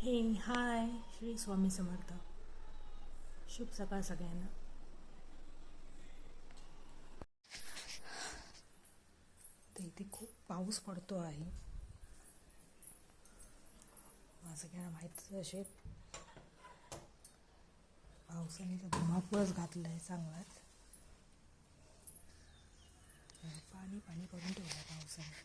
हे हाय, श्री स्वामी समर्थ. शुभ सकाळ सगळ्यांना. तर इथे खूप पाऊस पडतो आहे. सगळ्यांना माहीतच असे पावसाने तर धुमाकूळच घातलं आहे चांगलाच. पाणी पाणी करून ठेवलं आहे पावसाने.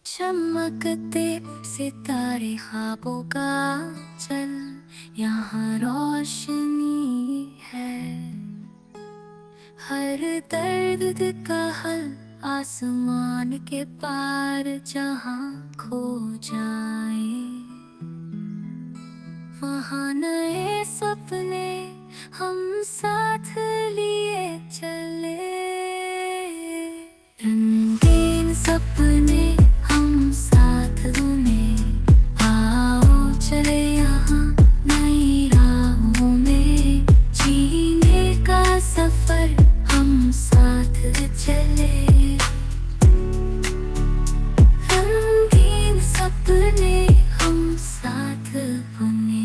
चमकते सितारे ख्वाबों का चल, यहाँ रोशनी है। हर दर्द का हल आसमान के पार जहाँ खो जाए, वहाँ नए सपने हम साथ लिए चले। रंगीन सपने हम साथ बुने, आओ चले यहाँ नई राहों में, जीने का सफर हम साथ चले। रंगीन सपने हम साथ बुने।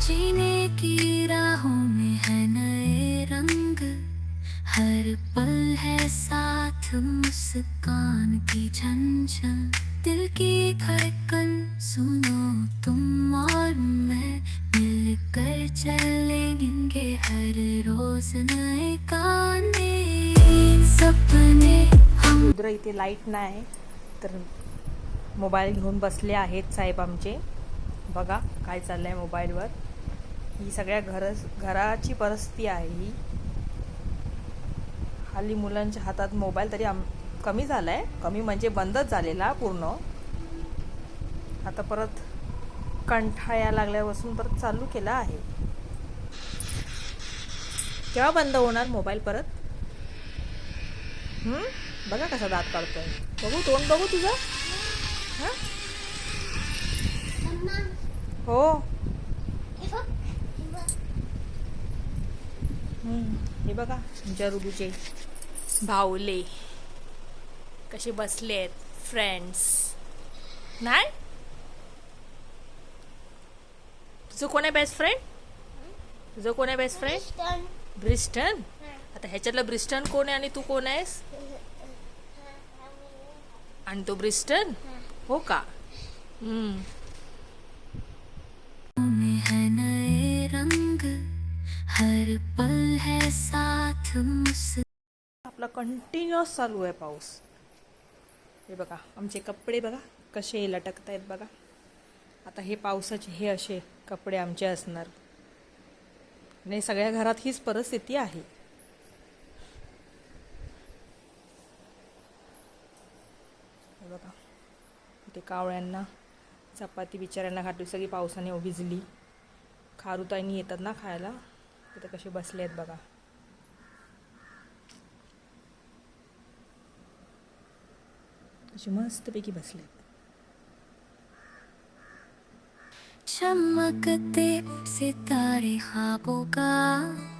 जीने की राहों में है नए रंग, हर पल है साथ मुस्कान की झंझन। दिल की धड़कन सुनो तुम और मैं, मिलकर चलेंगे हर रोज नए गाने। सपने हम रुद्र इथे लाईट नाही तर मोबाईल घेऊन बसले आहेत साहेब आमचे. बघा काय चाललंय मोबाईलवर. ही सगळ्या घराची परिस्थिती आहे ही. हल्ली मुलांच्या हातात मोबाईल तरी कमी झालाय. कमी म्हणजे बंदच झालेला पूर्ण. आता परत कंटाळा यायला लागल्यापासून परत चालू केला आहे. केव्हा बंद होणार मोबाईल परत? बघा कसा दात काढतोय. बघू तोंड बघू तुझं. हो हे बघा तुमच्या रुबूचे भाऊले कसे बसलेत फ्रेंड्स. नाही तुझं कोण आहे बेस्ट फ्रेंड? तुझं कोण आहे बेस्ट फ्रेंड? ब्रिस्टन. आता ह्याच्यातलं ब्रिस्टन कोण आहे आणि तू कोण आहेस? आणि तो ब्रिस्टन हो का? में है नए रंग, हर पल है साथ मुस्कान। आपला कंटिन्युअस चालू आहे पाऊस. हे बघा आमचे कपडे बघा कसे लटकत आहेत बघा. आता हे पावसाचे हे असे कपडे आमचे असणार. आणि सगळ्या घरात हीच परिस्थिती आहे. हे बघा इथे कावळ्यांना चपाती बिचाऱ्यांना घातली, सगळी पावसाने भिजली. खारुताईनी येतात ना खायला, तिथे कसे बसले आहेत बघा. असे मस्तपैकी बसले. चमकते सितारे ख्वाबों का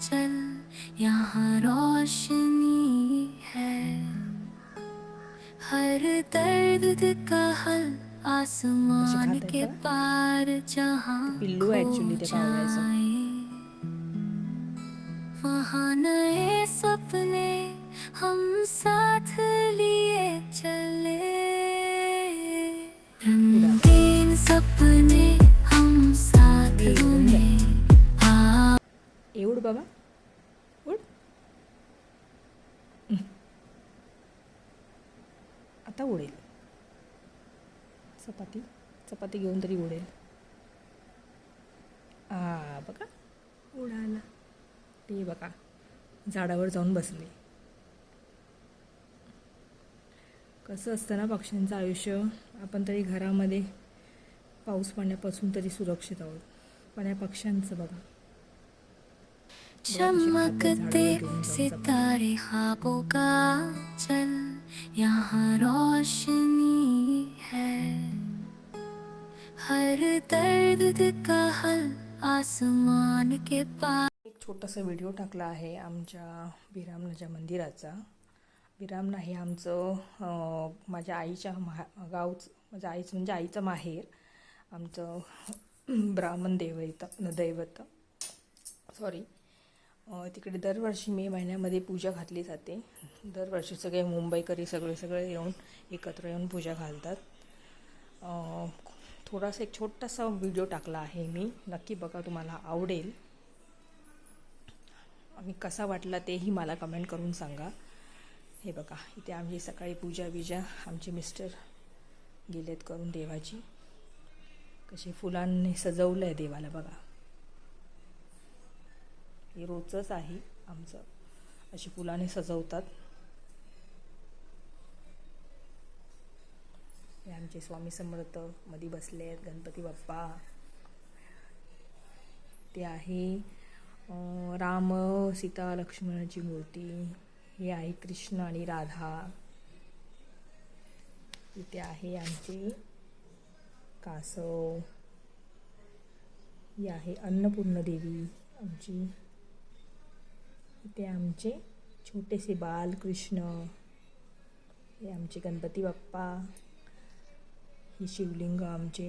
चल, यहाँ रोशनी है। हर दर्द का हल आसमान के पार जहाँ पिल्लू खो ऍक्च्युली ते कावळ्याचं. जाए, वहाँ नए सपने हम साथ लिए चले। रंगीन सपने हम साथ बुने, उड बाबा उड. आता उडेल चपाती. चपाती घेऊन तरी उडेल. बघा उडाला. ते बघा झाडावर जाऊन बसले. कसं असतं ना पक्ष्यांचं आयुष्य. आपण तरी घरामध्ये पाऊस पाण्यापासून तरी सुरक्षित आहोत, पण या पक्ष्यांचं बघा. चमकते सितारे ख्वाबों का चल, यहाँ रोशनी है, हर दर्द का हल आसमान के पास. एक छोटासा व्हिडिओ टाकला आहे आमच्या विरामनाच्या मंदिराचा. विरामना हे आमचं माझ्या आईच्या गावचं, माझ्या आईचं म्हणजे आईचं माहेर, आमचं ब्राह्मण दैवत सॉरी. तिकडे दरवर्षी मे महिन्यामध्ये पूजा घातली जाते. दरवर्षी सगळे मुंबईकरी सगळे येऊन एकत्र येऊन पूजा घालतात. थोडासा एक छोटासा व्हिडिओ टाकला आहे मी, नक्की बघा, तुम्हाला आवडेल. आणि कसा वाटला तेही मला कमेंट करून सांगा. हे बघा इथे आमची सकाळी पूजा आमचे मिस्टर गेलेत करून देवाची. कशी फुलांनी सजवलं आहे देवाला बघा. हे रोजच आहे आमचं, अशी फुलाने सजवतात. हे आमचे स्वामी समर्थ मध्ये बसले आहेत, गणपती बाप्पा. ते आहे राम सीता लक्ष्मणाची मूर्ती. हे आहे कृष्ण आणि राधा. इथे आहे आमचे कासव. ही आहे अन्नपूर्ण देवी आमची. इथे आमचे छोटेसे बाल कृष्ण. हे आमचे गणपती बाप्पा. ही शिवलिंग आमचे.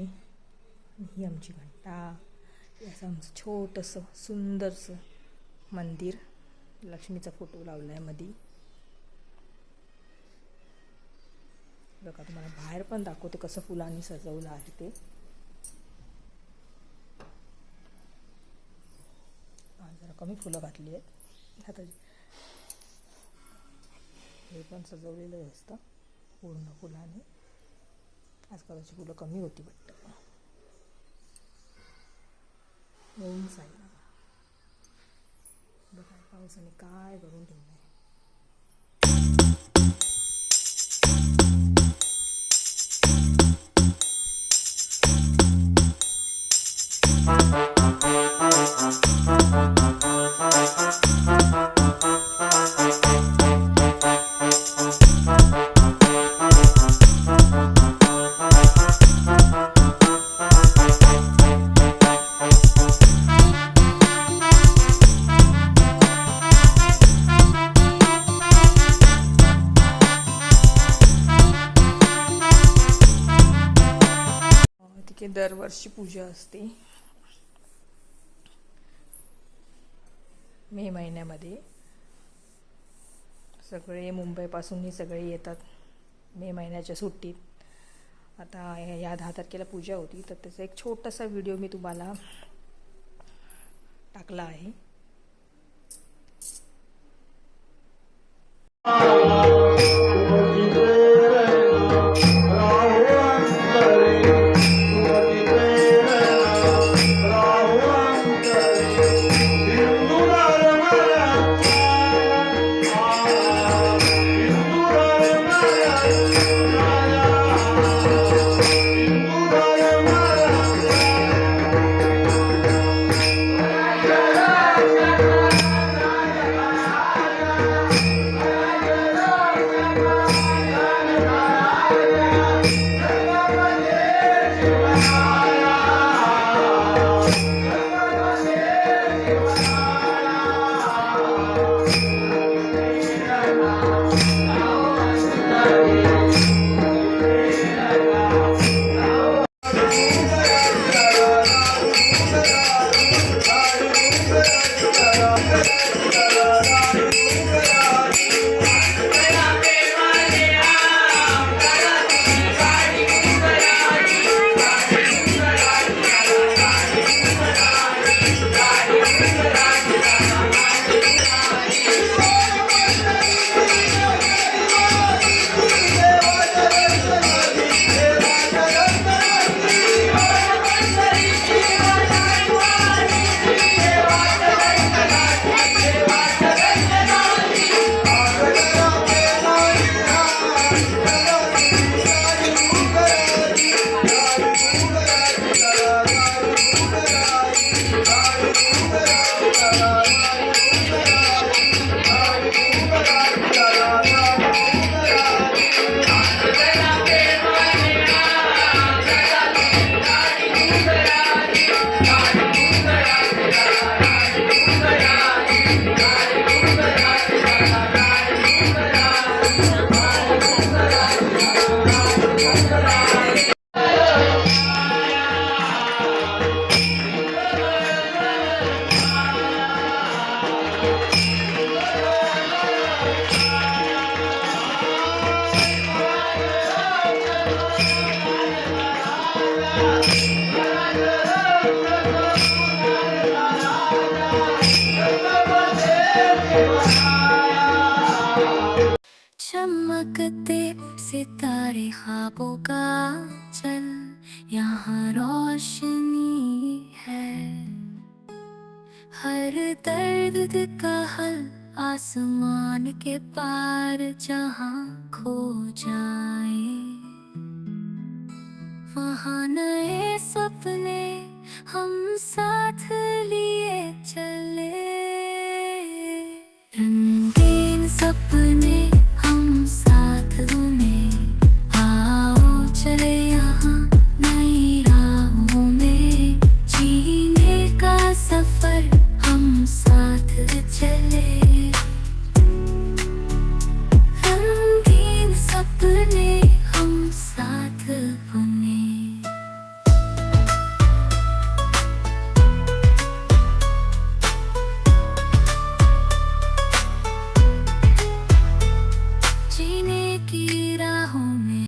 ही आमची घंटा. असं आमचं छोटंसं सुंदरसं मंदिर. लक्ष्मीचा फोटो लावला आहे मध्ये. बघा तुम्हाला बाहेर पण दाखवते कसं फुलांनी सजवलं आहे ते. जरा कमी फुलं घातली आहेत आता. हे पण सजवलेलं असतं पूर्ण फुलाने. आजकालची फुलं कमी होती वाटतं. येऊन जाईल बघा पावसाने काय करून ठेवलं आहे. तिथे दरवर्षी पूजा असते मे महिन्यामध्ये. सगळे मुंबईपासूनही सगळे येतात मे महिन्याच्या सुट्टीत. आता या 10 तारखेला पूजा होती, तर त्याचा एक छोटासा व्हिडिओ मी तुम्हाला टाकला आहे. चमकते सितारे ख्वाबों का चल, यहाँ रोशनी है। हर दर्द का हल आसमान के पार जहाँ खो जाए, वहाँ नए सपने हम साथ लिए चले। रंगीन सपने